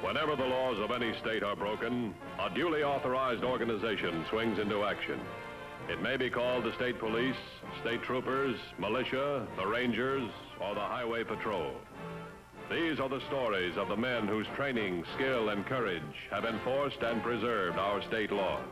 Whenever the laws of any state are broken, a duly authorized organization swings into action. It may be called the state police, state troopers, militia, the rangers, or the highway patrol. These are the stories of the men whose training, skill, and courage have enforced and preserved our state laws.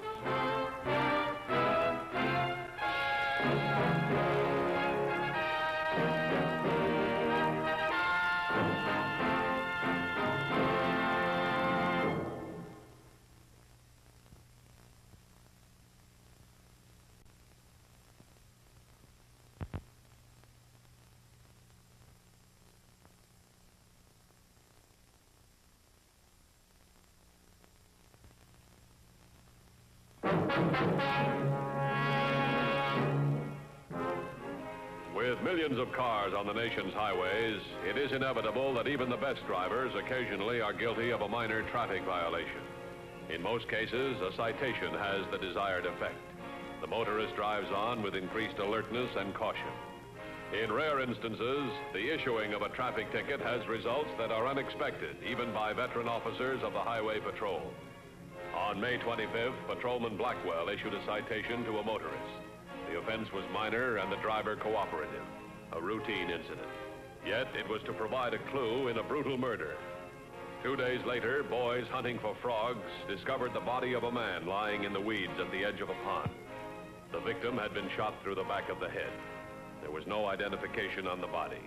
With millions of cars on the nation's highways, it is inevitable that even the best drivers occasionally are guilty of a minor traffic violation. In most cases, a citation has the desired effect. The motorist drives on with increased alertness and caution. In rare instances, the issuing of a traffic ticket has results that are unexpected, even by veteran officers of the Highway Patrol. On May 25th, Patrolman Blackwell issued a citation to a motorist. The offense was minor and the driver cooperative, a routine incident. Yet it was to provide a clue in a brutal murder. 2 days later, boys hunting for frogs discovered the body of a man lying in the weeds at the edge of a pond. The victim had been shot through the back of the head. There was no identification on the body.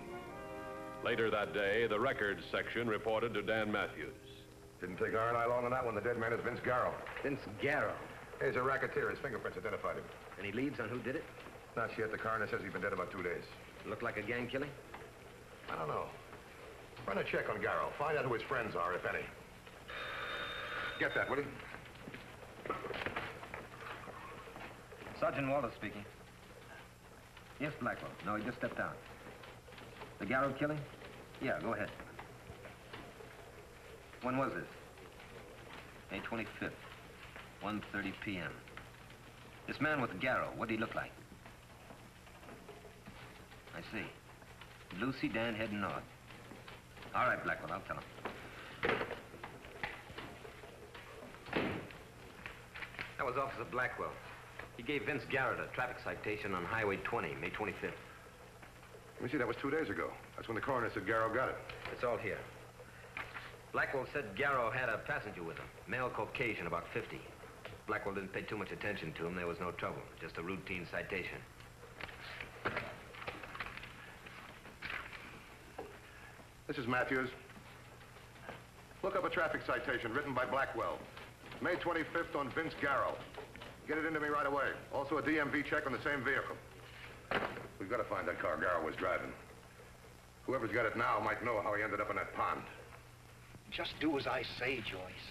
Later that day, the records section reported to Dan Matthews. Didn't take R&I long on that one. The dead man is Vince Garrow. Vince Garrow. He's a racketeer. His fingerprints identified him. Any leads on who did it? Not yet. The coroner says he's been dead about 2 days. Looked like a gang killing? I don't know. Run a check on Garrow. Find out who his friends are, if any. Get that, will you? Sergeant Walter speaking. Yes, Blackwell. No, he just stepped out. The Garrow killing? Yeah, go ahead. When was this? May 25th, 1:30 p.m. This man with the Garrow, what did he look like? I see. Blue sedan heading north. All right, Blackwell, I'll tell him. That was Officer Blackwell. He gave Vince Garrett a traffic citation on Highway 20, May 25th. Let me see, that was 2 days ago. That's when the coroner said Garrow got it. It's all here. Blackwell said Garrow had a passenger with him, male Caucasian, about 50. Blackwell didn't pay too much attention to him. There was no trouble, just a routine citation. This is Matthews. Look up a traffic citation written by Blackwell. May 25th on Vince Garrow. Get it into me right away. Also a DMV check on the same vehicle. We've got to find that car Garrow was driving. Whoever's got it now might know how he ended up in that pond. Just do as I say, Joyce.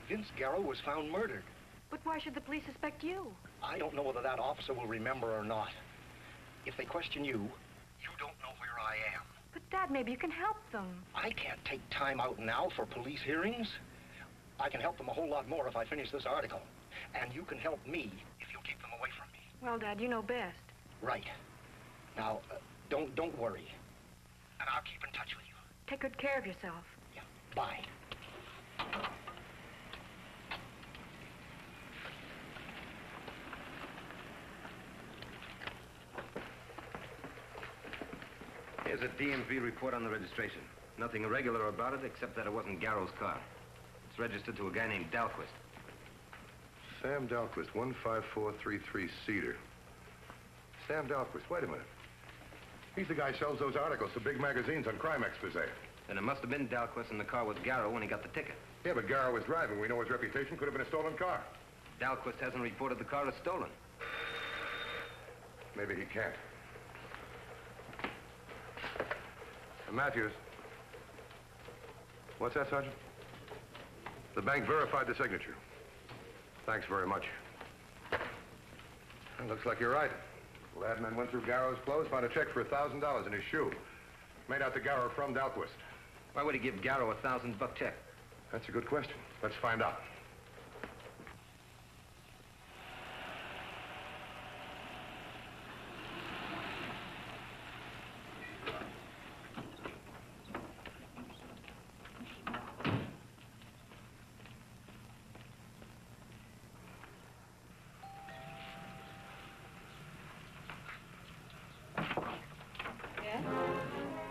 Vince Garrow was found murdered. But why should the police suspect you? I don't know whether that officer will remember or not. If they question you, you don't know where I am. But, Dad, maybe you can help them. I can't take time out now for police hearings. I can help them a whole lot more if I finish this article. And you can help me if you keep them away from me. Well, Dad, you know best. Right. Now, don't worry. And I'll keep in touch with you. Take good care of yourself. Yeah. Bye. Here's a DMV report on the registration. Nothing irregular about it except that it wasn't Garrow's car. It's registered to a guy named Dahlquist. Sam Dahlquist, 15433 Cedar. Sam Dahlquist, wait a minute. He's the guy who sells those articles to big magazines on crime expose. Then it must have been Dahlquist in the car with Garrow when he got the ticket. Yeah, but Garrow was driving. We know his reputation could have been a stolen car. Dahlquist hasn't reported the car as stolen. Maybe he can't. Matthews. What's that, Sergeant? The bank verified the signature. Thanks very much. It looks like you're right. Ladman went through Garrow's clothes, found a check for $1,000 in his shoe. Made out to Garrow from Dahlquist. Why would he give Garrow a $1,000 check? That's a good question. Let's find out.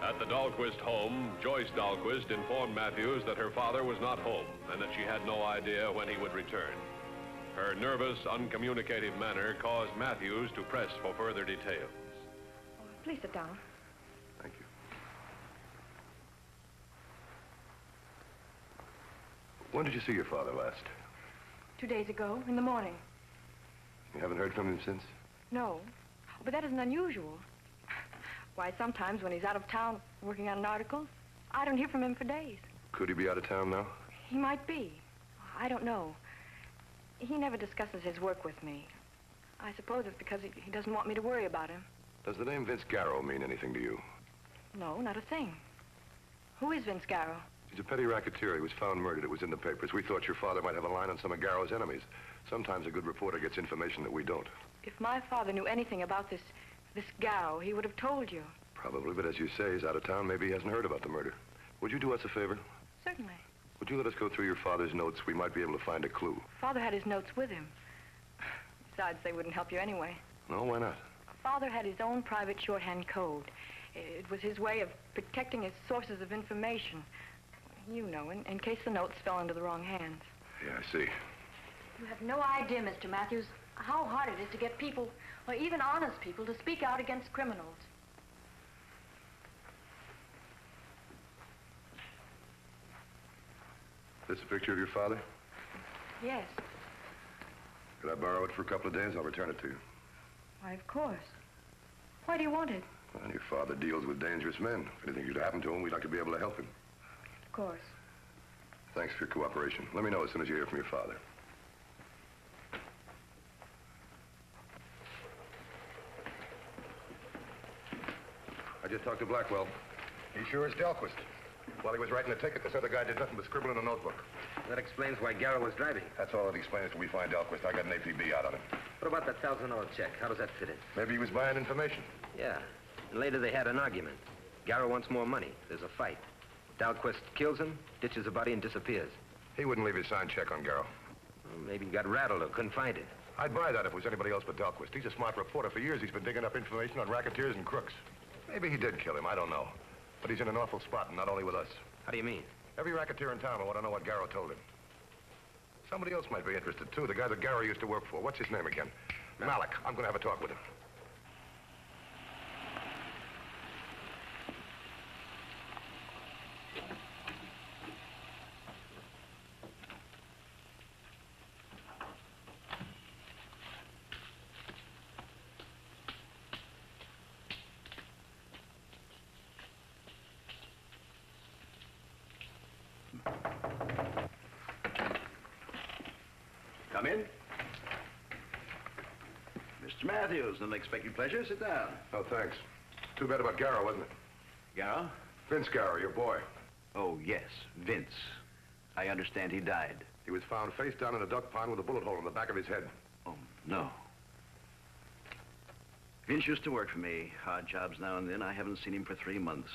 At the Dahlquist home, Joyce Dahlquist informed Matthews that her father was not home and that she had no idea when he would return. Her nervous, uncommunicative manner caused Matthews to press for further details. Oh, please sit down. Thank you. When did you see your father last? 2 days ago, in the morning. You haven't heard from him since? No, but that isn't unusual. Why, sometimes when he's out of town working on an article, I don't hear from him for days. Could he be out of town now? He might be. I don't know. He never discusses his work with me. I suppose it's because he doesn't want me to worry about him. Does the name Vince Garrow mean anything to you? No, not a thing. Who is Vince Garrow? He's a petty racketeer. He was found murdered. It was in the papers. We thought your father might have a line on some of Garrow's enemies. Sometimes a good reporter gets information that we don't. If my father knew anything about this Garrow, he would have told you. Probably, but as you say, he's out of town. Maybe he hasn't heard about the murder. Would you do us a favor? Certainly. Would you let us go through your father's notes? We might be able to find a clue. Father had his notes with him. Besides, they wouldn't help you anyway. No, why not? Father had his own private shorthand code. It was his way of protecting his sources of information. You know, in case the notes fell into the wrong hands. Yeah, I see. You have no idea, Mr. Matthews, how hard it is to get people, or even honest people, to speak out against criminals. This a picture of your father? Yes. Could I borrow it for a couple of days? I'll return it to you. Why, of course. Why do you want it? Well, your father deals with dangerous men. If anything should happen to him, we'd like to be able to help him. Of course. Thanks for your cooperation. Let me know as soon as you hear from your father. I just talked to Blackwell. He sure is Dahlquist. While he was writing the ticket, this other guy did nothing but scribble in a notebook. That explains why Garrow was driving. That's all it explains till we find Dahlquist. I got an APB out on him. What about that $1,000 check? How does that fit in? Maybe he was buying information. Yeah. And later they had an argument. Garrow wants more money. There's a fight. Dahlquist kills him, ditches the body, and disappears. He wouldn't leave his signed check on Garrow. Well, maybe he got rattled or couldn't find it. I'd buy that if it was anybody else but Dahlquist. He's a smart reporter. For years, he's been digging up information on racketeers and crooks. Maybe he did kill him. I don't know. But he's in an awful spot, and not only with us. How do you mean? Every racketeer in town will want to know what Garrow told him. Somebody else might be interested, too. The guy that Garrow used to work for. What's his name again? Malik. I'm going to have a talk with him. Come in. Mr. Matthews, unexpected pleasure. Sit down. Oh, thanks. Too bad about Garrow, wasn't it? Garrow? Vince Garrow, your boy. Oh, yes, Vince. I understand he died. He was found face down in a duck pond with a bullet hole in the back of his head. Oh, no. Vince used to work for me. Hard jobs now and then. I haven't seen him for 3 months.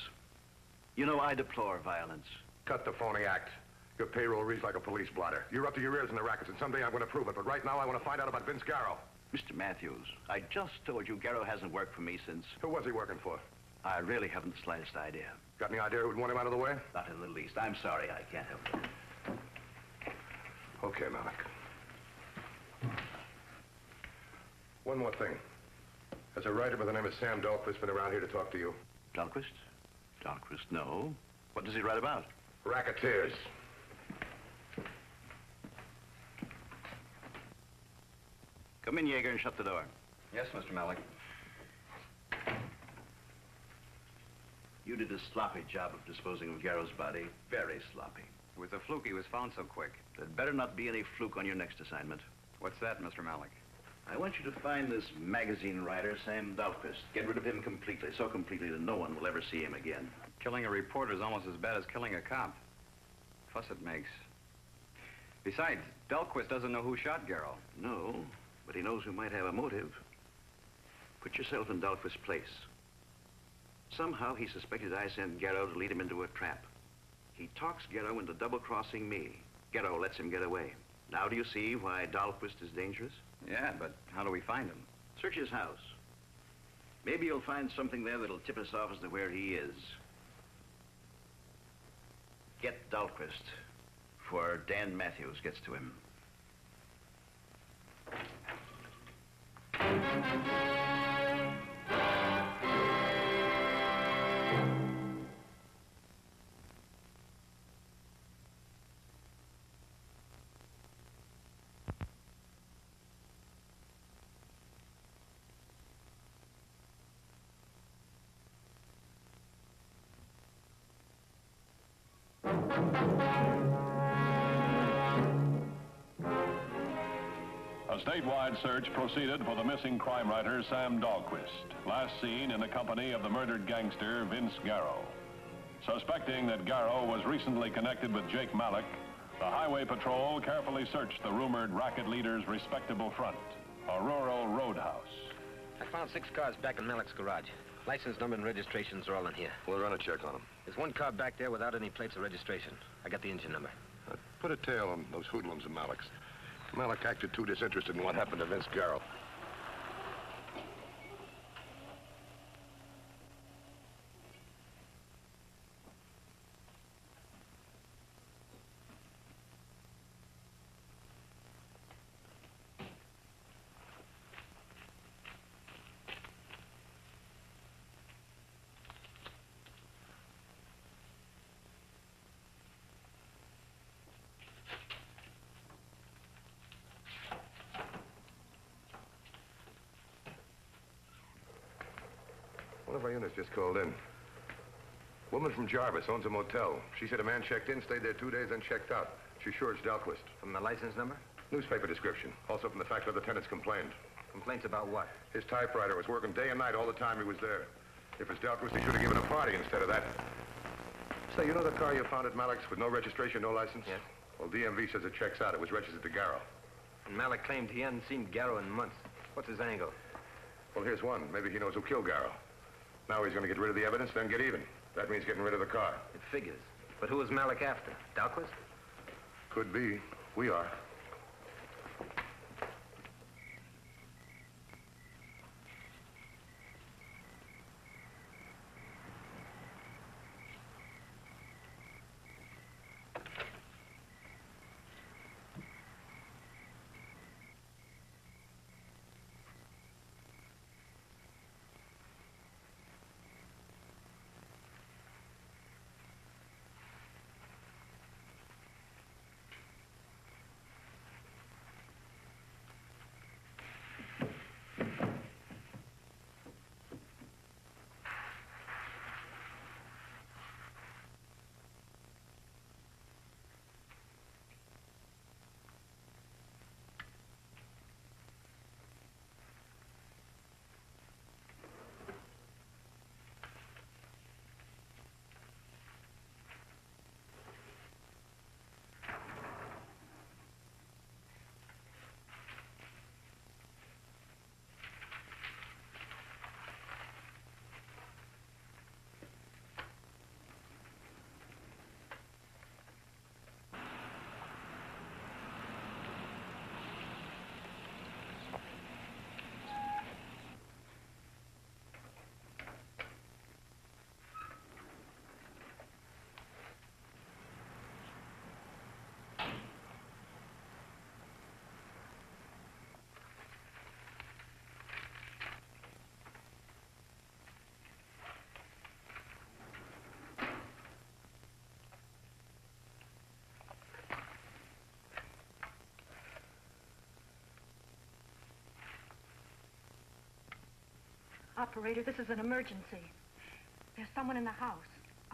You know, I deplore violence. Cut the phony act. Your payroll reads like a police blotter. You're up to your ears in the rackets, and someday I'm going to prove it. But right now, I want to find out about Vince Garrow. Mr. Matthews, I just told you Garrow hasn't worked for me since... Who was he working for? I really haven't the slightest idea. Got any idea who'd want him out of the way? Not in the least. I'm sorry, I can't help it. Okay, Malik. One more thing. Has a writer by the name of Sam Dahlquist been around here to talk to you? Dahlquist? Dahlquist, no. What does he write about? Racketeers. Come in, Yeager, and shut the door. Yes, Mr. Malik. You did a sloppy job of disposing of Garrow's body. Very sloppy. It was a fluke he was found so quick. There'd better not be any fluke on your next assignment. What's that, Mr. Malik? I want you to find this magazine writer, Sam Dahlquist. Get rid of him completely, so completely that no one will ever see him again. Killing a reporter is almost as bad as killing a cop. Fuss it makes. Besides, Delquist doesn't know who shot Garrow. No, but he knows who might have a motive. Put yourself in Dahlquist's place. Somehow he suspected I sent Garrow to lead him into a trap. He talks Garrow into double-crossing me. Garrow lets him get away. Now do you see why Dahlquist is dangerous? Yeah, but how do we find him? Search his house. Maybe you'll find something there that'll tip us off as to where he is. Get Dahlquist before Dan Matthews gets to him. A statewide search proceeded for the missing crime writer Sam Dahlquist, last seen in the company of the murdered gangster Vince Garrow. Suspecting that Garrow was recently connected with Jake Malik, the Highway Patrol carefully searched the rumored racket leader's respectable front, a rural roadhouse. I found 6 cars back in Malik's garage. License number and registrations are all in here. We'll run a check on them. There's 1 car back there without any plates or registration. I got the engine number. Put a tail on those hoodlums of Malik's. Malik acted too disinterested in what happened to Vince Garrow. One of our units just called in. Woman from Jarvis owns a motel. She said a man checked in, stayed there 2 days, then checked out. She's sure it's Dahlquist. From the license number? Newspaper description. Also from the fact that the tenants complained. Complaints about what? His typewriter was working day and night all the time he was there. If it's Dahlquist, he should have given a party instead of that. Say, you know the car you found at Malik's with no registration, no license? Yes. Well, DMV says it checks out. It was registered to Garrow. And Malik claimed he hadn't seen Garrow in months. What's his angle? Well, here's one. Maybe he knows who killed Garrow. Now he's going to get rid of the evidence, then get even. That means getting rid of the car. It figures. But who was Malik after? Dahlquist? Could be. We are. Operator, this is an emergency. There's someone in the house.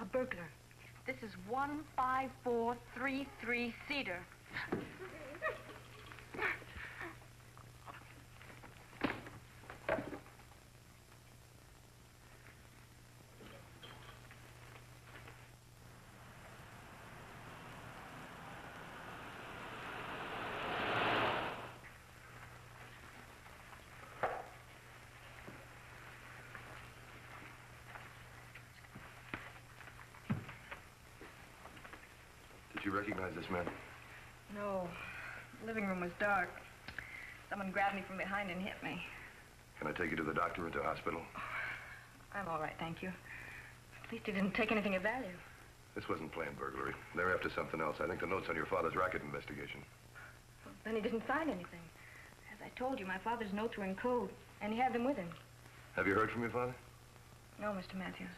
A burglar. This is 15433 Cedar. she recognize this man? No. The living room was dark. Someone grabbed me from behind and hit me. Can I take you to the doctor or to hospital? I'm all right, thank you. At least he didn't take anything of value. This wasn't plain burglary. They're after something else. I think the note's on your father's racket investigation. Well, then he didn't find anything. As I told you, my father's notes were in code, and he had them with him. Have you heard from your father? No, Mr. Matthews.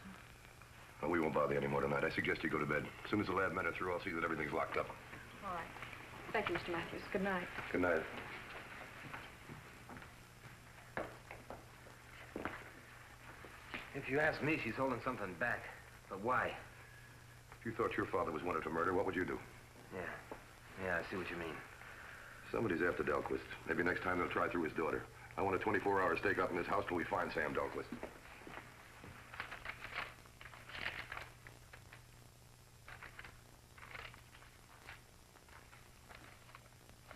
Well, we won't bother you anymore tonight. I suggest you go to bed. As soon as the lab men are through, I'll see that everything's locked up. All right. Thank you, Mr. Matthews. Good night. Good night. If you ask me, she's holding something back. But why? If you thought your father was wanted for murder, what would you do? Yeah, I see what you mean. Somebody's after Delquist. Maybe next time they'll try through his daughter. I want a 24-hour stakeout in this house till we find Sam Delquist.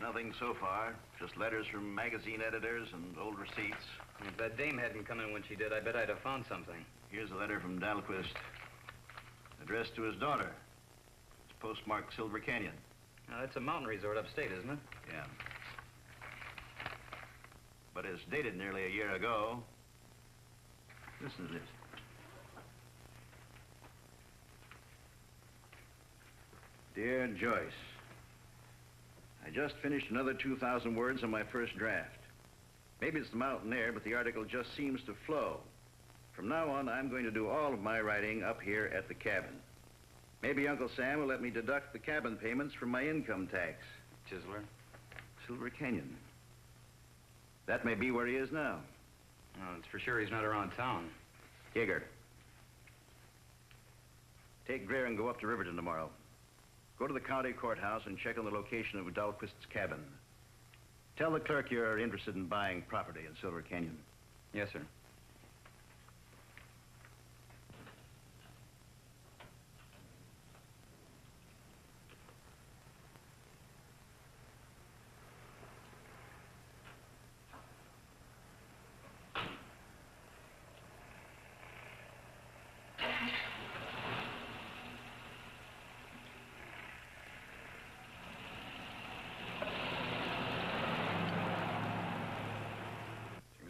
Nothing so far. Just letters from magazine editors and old receipts. If that dame hadn't come in when she did, I bet I'd have found something. Here's a letter from Dalquist, addressed to his daughter. It's postmarked Silver Canyon. Now, that's a mountain resort upstate, isn't it? Yeah. But it's dated nearly a year ago. Listen to this. Dear Joyce, I just finished another 2,000 words on my first draft. Maybe it's the mountain air, but the article just seems to flow. From now on, I'm going to do all of my writing up here at the cabin. Maybe Uncle Sam will let me deduct the cabin payments from my income tax. Chisler? Silver Canyon. That may be where he is now. Oh, it's for sure he's not around town. Yeager. Take Greer and go up to Riverton tomorrow. Go to the county courthouse and check on the location of Dalquist's cabin. Tell the clerk you're interested in buying property in Silver Canyon. Yes, sir.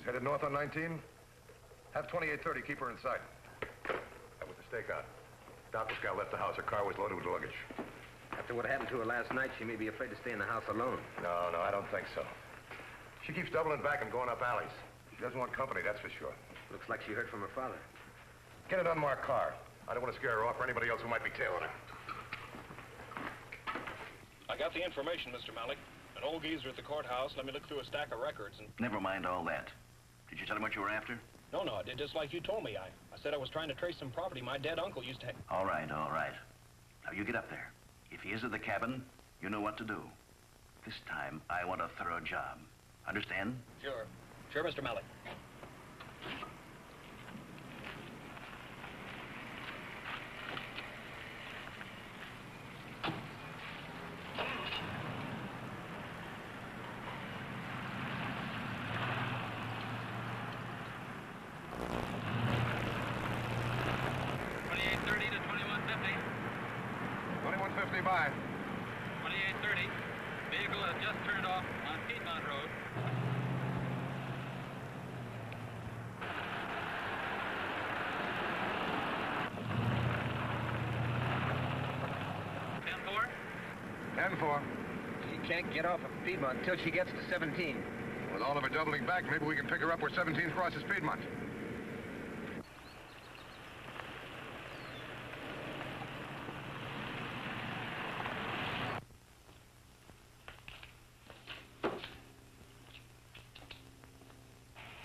Headed north on 19? Have 2830 keep her in sight. That was the stakeout. Doctor Scout left the house. Her car was loaded with luggage. After what happened to her last night, she may be afraid to stay in the house alone. No, I don't think so. She keeps doubling back and going up alleys. She doesn't want company, that's for sure. Looks like she heard from her father. Get an unmarked car. I don't want to scare her off or anybody else who might be tailing her. I got the information, Mr. Malik. An old geezer at the courthouse let me look through a stack of records and... Never mind all that. Did you tell him what you were after? No, I did just like you told me. I said I was trying to trace some property my dead uncle used to have. All right. Now, you get up there. If he is at the cabin, you know what to do. This time, I want a thorough job. Understand? Sure, Mr. Malik. By. 2830. Vehicle has just turned off on Piedmont Road. Ten 10-4. She can't get off of Piedmont until she gets to 17. With all of her doubling back, maybe we can pick her up where 17 crosses Piedmont.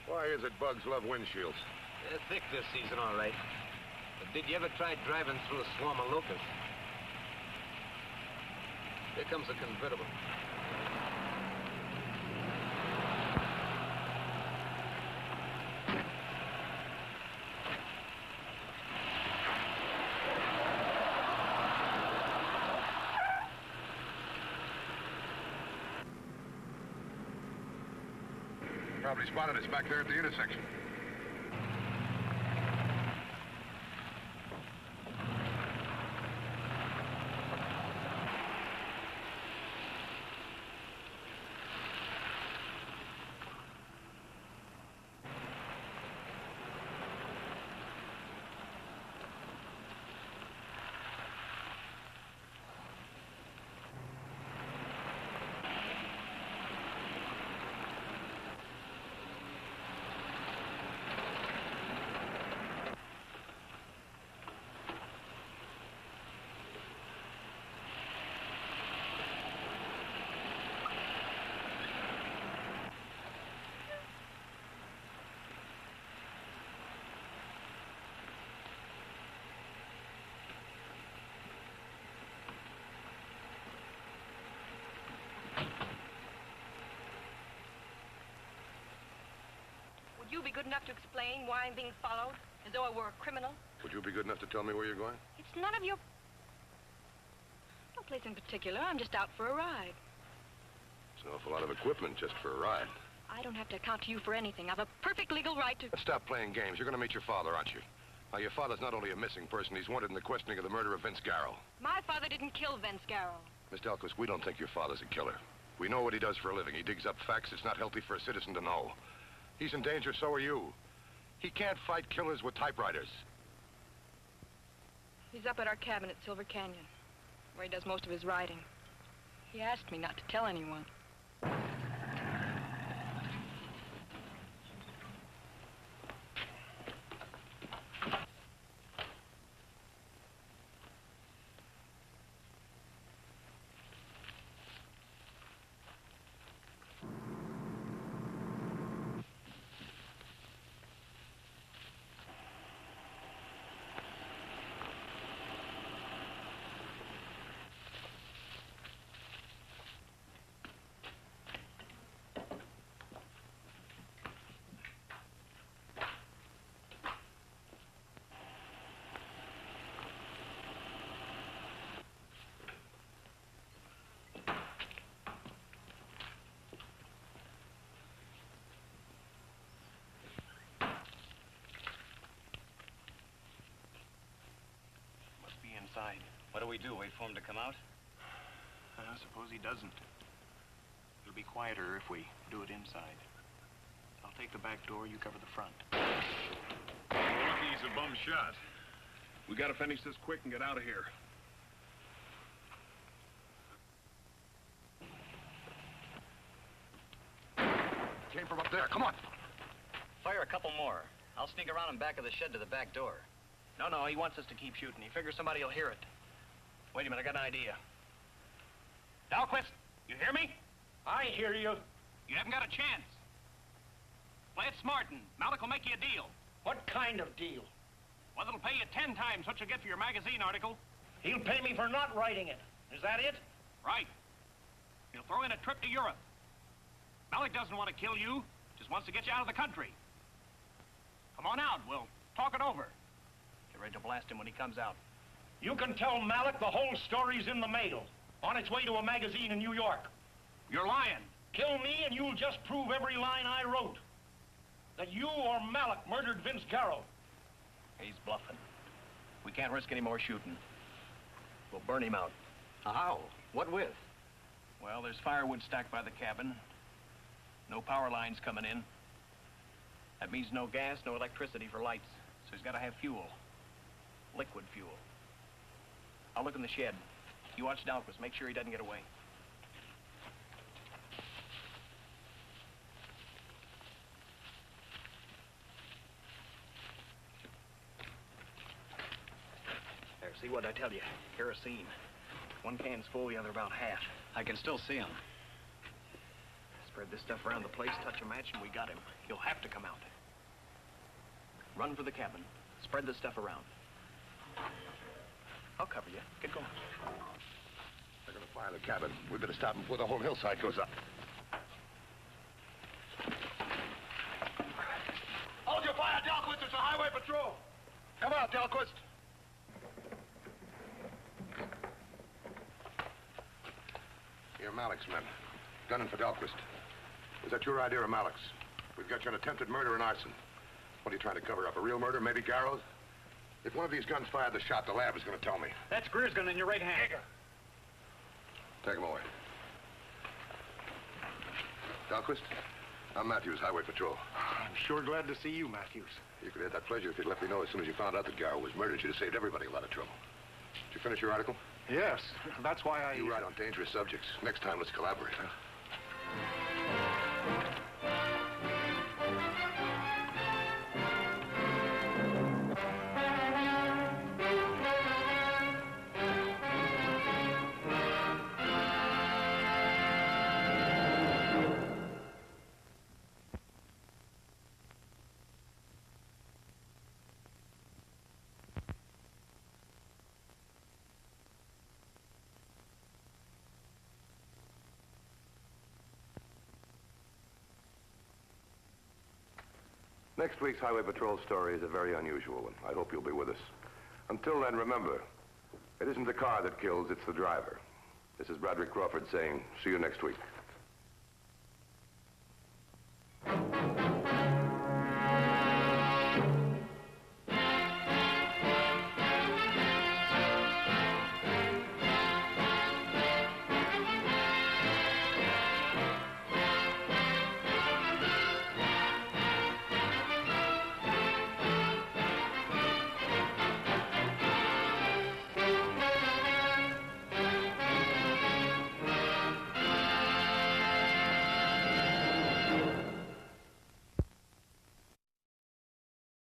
Why is it bugs love windshields? They're thick this season, all right. But did you ever try driving through a swarm of locusts? Here comes a convertible. Probably spotted us back there at the intersection. you be good enough to explain why I'm being followed, as though I were a criminal? Would you be good enough to tell me where you're going? It's none of your... No place in particular. I'm just out for a ride. It's an awful lot of equipment just for a ride. I don't have to account to you for anything. I've a perfect legal right to... Let's stop playing games. You're going to meet your father, aren't you? Now, your father's not only a missing person, he's wanted in the questioning of the murder of Vince Garrow. My father didn't kill Vince Garrow. Miss Dalquist, we don't think your father's a killer. We know what he does for a living. He digs up facts it's not healthy for a citizen to know. He's in danger, so are you. He can't fight killers with typewriters. He's up at our cabin at Silver Canyon, where he does most of his writing. He asked me not to tell anyone. Inside. What do we do? Wait for him to come out? I suppose he doesn't. It'll be quieter if we do it inside. I'll take the back door, you cover the front. Lucky he's a bum shot. We gotta finish this quick and get out of here. Came from up there. Come on. Fire a couple more. I'll sneak around in back of the shed to the back door. No, he wants us to keep shooting. He figures somebody will hear it. Wait a minute, I got an idea. Dahlquist, you hear me? I hear you. You haven't got a chance. Play it smart and Malik will make you a deal. What kind of deal? Well, it'll pay you 10 times what you get for your magazine article. He'll pay me for not writing it. Is that it? Right. He'll throw in a trip to Europe. Malik doesn't want to kill you, just wants to get you out of the country. Come on out, we'll talk it over. Get ready to blast him when he comes out. You can tell Malik the whole story's in the mail, on its way to a magazine in New York. You're lying. Kill me and you'll just prove every line I wrote. That you or Malik murdered Vince Garrow. He's bluffing. We can't risk any more shooting. We'll burn him out. How? What with? Well, there's firewood stacked by the cabin. No power lines coming in. That means no gas, no electricity for lights. So he's got to have fuel. Liquid fuel. I'll look in the shed. You watch Dahlquist. Make sure he doesn't get away. There, see what I tell you? Kerosene. One can's full, the other about half. I can still see him. Spread this stuff around the place, touch a match, and we got him. He'll have to come out. Run for the cabin. Spread this stuff around. I'll cover you. Get going. They're going to fire the cabin. We better stop them before the whole hillside goes up. Hold your fire, Dahlquist. It's a highway patrol. Come out, Dahlquist. You're Malik's men. Gunning for Dahlquist. Was that your idea or Malik's? We've got you on attempted murder and arson. What are you trying to cover up? A real murder? Maybe Garrow's? If one of these guns fired the shot, the lab is going to tell me. That's Greer's gun in your right hand. Take him away. Dahlquist, I'm Matthews, Highway Patrol. I'm sure glad to see you, Matthews. You could have that pleasure if you'd let me know as soon as you found out that Garrow was murdered. You'd have saved everybody a lot of trouble. Did you finish your article? Yes, that's why You write on dangerous subjects. Next time, let's collaborate, huh? Next week's Highway Patrol story is a very unusual one. I hope you'll be with us. Until then, remember, it isn't the car that kills, it's the driver. This is Broderick Crawford saying, see you next week.